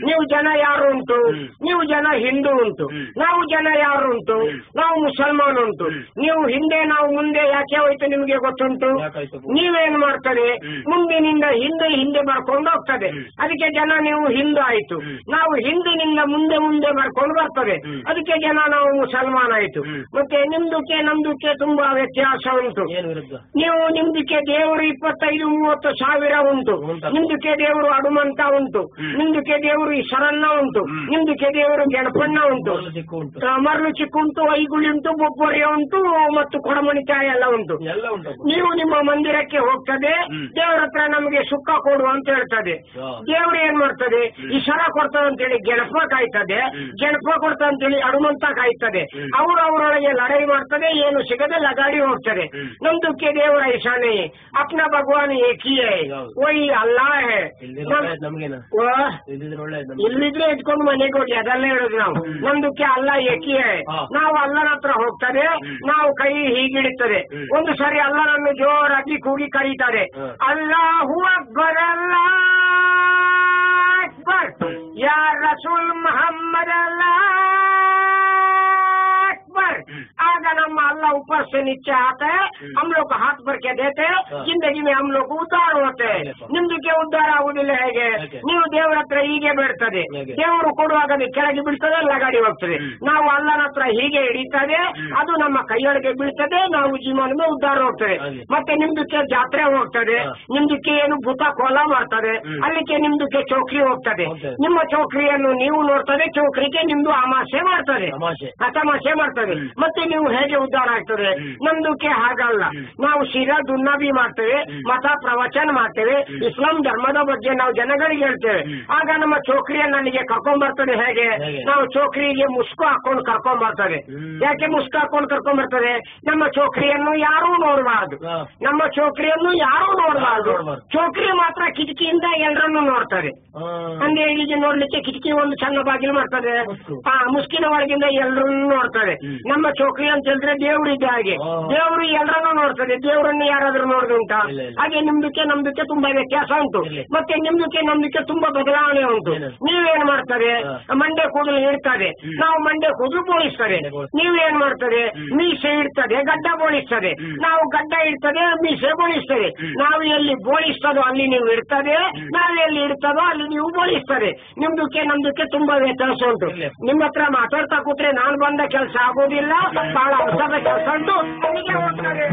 ನೀವು ಜನ ಯಾರು ಉಂಟು, ನೀವು ಜನ ಹಿಂದೂ ಉಂಟು, ನಾವು ಜನ ಯಾರು ಉಂಟು, ನಾವು ಮುಸಲ್ಮಾನ್ ಉಂಟು. ನೀವು ಹಿಂದೆ ನಾವು ಮುಂದೆ ಯಾಕೆ ಹೋಯ್ತು ನಿಮಗೆ ಗೊತ್ತುಂಟು. ನೀವೇನ್ ಮಾಡ್ತದೆ, ಮುಂದಿನಿಂದ ಹಿಂದೆ ಹಿಂದೆ ಬರ್ಕೊಂಡು ಹೋಗ್ತದೆ. ಅದಕ್ಕೆ ಜನ ನೀವು ಹಿಂದೂ ಆಯ್ತು. ನಾವು ಹಿಂದಿನಿಂದ ಮುಂದೆ ಮುಂದೆ ಬರ್ಕೊಂಡು ಬರ್ತದೆ. ಅದಕ್ಕೆ ಜನ ನಾವು ಮುಸಲ್ಮಾನ್ ಆಯ್ತು. ಮತ್ತೆ ನಿಮ್ದಕ್ಕೆ ನಮ್ದಕ್ಕೆ ತುಂಬಾ ವ್ಯತ್ಯಾಸ ಉಂಟು. ನೀವು ನಿಮ್ದಕ್ಕೆ ದೇವರು 25-30 ಸಾವಿರ ಉಂಟು, ನಿಮ್ದಕ್ಕೆ ದೇವರು ಹನುಮಂತ ಉಂಟು, ನಿಮ್ದಕ್ಕೆ ದೇವರು ಈಶ್ವರನ್ನ ಉಂಟು, ನಿಮ್ದಕ್ಕೆ ದೇವರು ಗಣಪಣ್ಣ ಉಂಟು, ಮರಳು ಚಿಕ್ಕ ಉಂಟು, ಐಗುಳಿ ಉಂಟು, ಬೊಬ್ಬೊರೆ ಉಂಟು, ಮತ್ತು ಕೊಡಮಣಿಕಾಯಿ ಎಲ್ಲ ಉಂಟು. ನೀವು ನಿಮ್ಮ ಮಂದಿರಕ್ಕೆ ಹೋಗ್ತದೆ, ದೇವರ ಹತ್ರ ನಮಗೆ ಸುಖ ಕೊಡು ಅಂತ ಹೇಳ್ತದೆ. ದೇವರು ಏನ್ ಮಾಡ್ತದೆ, ಈಶ್ವರ ಕೊಡ್ತದೆ ಅಂತೇಳಿ ಗಣಪ ಕಾಯ್ತದೆ, ಗಣಪ ಕೊಡ್ತದೆ ಅಂತೇಳಿ ಹನುಮಂತ ಕಾಯ್ತದೆ. ಅವರು ಅವರೊಳಗೆ ಲಡಾಯಿ ಮಾಡ್ತದೆ, ಏನು ಸಿಗದೆ ಲಗಾಡಿ ಹೋಗ್ತದೆ. ನಮ್ದಕ್ಕೆ ದೇವರ ಈಶಾನೆ अपना भगवान एक ही है, वही अल्लाह है. ಇಲ್ಲಿದ್ರೆ ಎತ್ಕೊಂಡು ಮನೆಗೆ ಹೋಗಿ ಅದೆಲ್ಲ ಹೇಳುದು ನಾವು. ನಮ್ದಕ್ಕೆ ಅಲ್ಲ ಏಕಿ ಹೈ. ನಾವು ಅಲ್ಲನ ಹತ್ರ ಹೋಗ್ತದೆ, ನಾವು ಕೈ ಹೀಗಿಡುತ್ತದೆ. ಒಂದು ಸಾರಿ ಅಲ್ಲನನ್ನು ಜೋರಾಗಿ ಕೂಗಿ ಕರೀತಾರೆ, ಅಲ್ಲಾಹು ಅಕ್ಬರ್, ಅಲ್ಲಾಹ್ ಅಕ್ಬರ್, ಯಾ ರಸೂಲ್ ಮೊಹಮ್ಮದ್ ಅಲ್ಲಾಹ್ अकबर. आगा ನಮ್ಮ अल्लाह ऊपर से नीचे आता है, हम लोग को हाथ भर के देते, जिंदगी में हम लोग उद्धार होते हैं. ನಿಮ್ದಕ್ಕೆ ಉದ್ಧಾರ ಆಗುದಿಲ್ಲ ಹೇಗೆ? ನೀವು ದೇವರ ಹತ್ರ ಹೀಗೆ ಬೇಡ್ತದೆ, ದೇವರು ಕೊಡುವಾಗ ಕೆಳಗೆ ಬೀಳ್ತದೆ, ಲಗಾಡಿ ಹೋಗ್ತದೆ. ನಾವು ಅಲ್ಲನ ಹತ್ರ ಹೀಗೆ ಹಿಡಿತದೆ, ಅದು ನಮ್ಮ ಕೈಯೊಳಗೆ ಬೀಳ್ತದೆ, ನಾವು ಜೀವನದ ಉದ್ಧಾರ ಹೋಗ್ತದೆ. ಮತ್ತೆ ನಿಮ್ದಕ್ಕೆ ಜಾತ್ರೆ ಹೋಗ್ತದೆ, ನಿಮ್ದಕ್ಕೆ ಏನು ಭೂತ ಕೋಲ ಮಾಡ್ತದೆ, ಅಲ್ಲಿಗೆ ನಿಮ್ದಕ್ಕೆ ಚೌಕ್ರಿ ಹೋಗ್ತದೆ. ನಿಮ್ಮ ಚೌಕ್ರಿಯನ್ನು ನೀವು ನೋಡ್ತದೆ, ಚೌಕ್ರಿಗೆ ನಿಮ್ದು ಅಮಾಸೆ ಮಾಡ್ತದೆ, ತಮಾಷೆ ಮಾಡ್ತದೆ. ಮತ್ತೆ ನೀವು ಹೇಗೆ ಉದ್ಧಾರ ಆಗ್ತದೆ? ನಮ್ದಕ್ಕೆ ಹಾಗಲ್ಲ. ನಾವು ಶಿರಾ ದುನ್ನಬಿ ಮಾಡ್ತೇವೆ, ಮತ ಪ್ರವಚನ ಮಾಡ್ತೇವೆ, ಇಸ್ಲಾಂ ಧರ್ಮದ ಬಗ್ಗೆ ನಾವು ಜನಗಳಿಗೆ ಹೇಳ್ತೇವೆ. ಆಗ ನಮ್ಮ ಚೌಕ್ರಿಯನ್ನು ನನಗೆ ಕರ್ಕೊಂಡ್ ಬರ್ತದೆ. ಹೇಗೆ? ನಾವು ಚೌಕ್ರಿಗೆ ಮುಸ್ಕು ಹಾಕೊಂಡು ಕರ್ಕೊಂಡ್ ಬರ್ತದೆ. ಯಾಕೆ ಮುಸ್ಕು ಹಾಕೊಂಡು ಕರ್ಕೊಂಡ್ ಬರ್ತದೆ? ನಮ್ಮ ಚೌಕ್ರಿಯನ್ನು ಯಾರೂ ನೋಡಬಾರ್ದು, ನಮ್ಮ ಚೌಕ್ರಿಯನ್ನು ಯಾರೂ ನೋಡಬಾರ್ದು. ಚೌಕ್ರಿ ಮಾತ್ರ ಕಿಟಕಿಯಿಂದ ಎಲ್ಲರನ್ನು ನೋಡ್ತದೆ. ಅಂದ್ರೆ ಈಗ ನೋಡ್ಲಿಕ್ಕೆ ಕಿಟಕಿ ಒಂದು ಸಣ್ಣ ಬಾಗಿಲು ಮಾಡ್ತದೆ, ಮುಸ್ಕಿನ ಒಳಗಿಂದ ಎಲ್ಲರನ್ನು ನೋಡ್ತದೆ. ನಮ್ಮ ಚೌಕ್ರಿ ಅಂತ ಹೇಳಿದ್ರೆ ದೇವ್ರು ಇದ್ದ ಹಾಗೆ, ದೇವರು ಎಲ್ಲರನ್ನು ನೋಡ್ತದೆ. ದೇವರನ್ನು ಯಾರಾದ್ರೂ ನೋಡುದುಂಟಾ? ಹಾಗೆ ನಿಮ್ದಕ್ಕೆ ನಮ್ದಕ್ಕೆ ತುಂಬಾ ವ್ಯತ್ಯಾಸ ಉಂಟು. ಮತ್ತೆ ನಿಮ್ದಕ್ಕೆ ನಮ್ದಕ್ಕೆ ತುಂಬಾ ಬದಲಾವಣೆ ಉಂಟು. ನೀವೇನ್ ಮಾಡ್ತಾರೆ, ಮಂಡೆ ಕೂದಲು ಇಡ್ತದೆ, ನಾವು ಮಂಡೆ ಕೂದಲು ಬೋಳಿಸ್ತದೆ. ನೀವೇನ್ ಮಾಡ್ತದೆ, ಮೀಸೆ ಇಡ್ತದೆ, ಗಡ್ಡ ಬೋಳಿಸ್ತದೆ. ನಾವು ಗಡ್ಡ ಇಡ್ತದೆ, ಮೀಸೆ ಬೋಳಿಸ್ತದೆ. ನಾವು ಎಲ್ಲಿ ಬೋಳಿಸ್ತದೋ ಅಲ್ಲಿ ನೀವು ಇಡ್ತದೆ, ನಾವು ಎಲ್ಲಿ ಇಡ್ತದೋ ಅಲ್ಲಿ ನೀವು ಬೋಳಿಸ್ತದೆ. ನಿಮ್ದಕ್ಕೆ ನಮ್ದಕ್ಕೆ ತುಂಬಾ ವ್ಯತ್ಯಾಸ ಉಂಟು. ನಿಮ್ಮ ಹತ್ರ ಮಾತಾಡ್ತಾ ಕೂತ್ರೆ ನಾನು ಬಂದ ಕೆಲಸ ಆಗೋದಿಲ್ಲ, ಬಹಳ ಹೊಸದ ಕೆಲಸ ಉಂಟು. ಅಲ್ಲಿಗೆ ಹೋಗ್ತಾರೆ.